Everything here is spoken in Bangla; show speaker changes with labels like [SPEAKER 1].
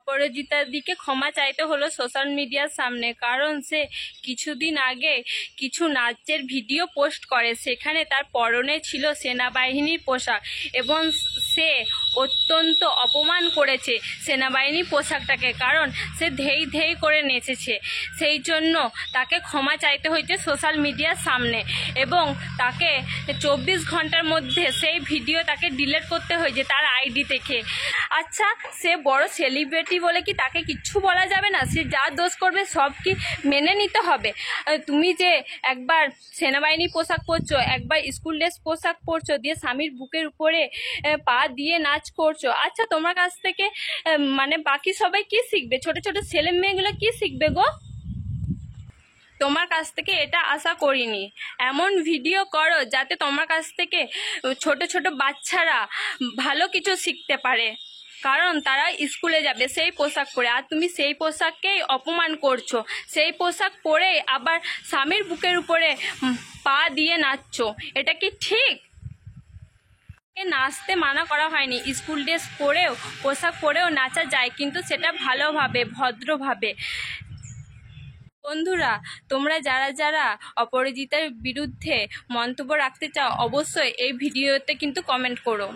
[SPEAKER 1] অপরাজিতার দিকে ক্ষমা চাইতে হলো সোশ্যাল মিডিয়ার সামনে, কারণ সে কিছুদিন আগে কিছু নাচের ভিডিও পোস্ট করে, সেখানে তার পরনে ছিল সেনাবাহিনীর পোশাক এবং সে অত্যন্ত অপমান করেছে সেনাবাহিনীর পোশাকটাকে, কারণ সে ধেই ধেই করে নেচেছে। সেই জন্য তাকে ক্ষমা চাইতে হয়েছে সোশ্যাল মিডিয়ার সামনে এবং তাকে 24 ঘন্টার মধ্যে সেই ভিডিও তাকে ডিলিট করতে হয়েছে তার আইডি থেকে। আচ্ছা, সে বড় সেলিব্রিটি বলে কি তাকে কিচ্ছু বলা যাবে না? সে যা দোষ করবে সব কি মেনে নিতে হবে? তুমি যে একবার সেনাবাহিনী পোশাক পরছো, একবার স্কুল ড্রেস পোশাক পরছো, দিয়ে স্বামীর বুকের উপরে পা দিয়ে নাচ করছো, আচ্ছা তোমার কাছ থেকে মানে বাকি সবাই কি শিখবে? ছোট ছোট ছেলে মেয়েগুলো কি শিখবে গো? তোমার কাছ থেকে এটা আশা করিনি। এমন ভিডিও করো যাতে তোমার কাছ থেকে ছোট ছোট বাচ্চারা ভালো কিছু শিখতে পারে, কারণ তারা স্কুলে যাবে সেই পোশাক পরে, আর তুমি সেই পোশাককেই অপমান করছো। সেই পোশাক পরে আবার স্বামীর বুকের উপরে পা দিয়ে নাচছো, এটা কি ঠিক? নাচতে মানা করা হয়নি, স্কুল ড্রেস পরেও পোশাক পরেও নাচা যায়, কিন্তু সেটা ভালোভাবে ভদ্রভাবে। বন্ধুরা, তোমরা যারা যারা অপরাজিতার বিরুদ্ধে মন্তব্য রাখতে চাও অবশ্যই এই ভিডিওতে কিন্তু কমেন্ট করো।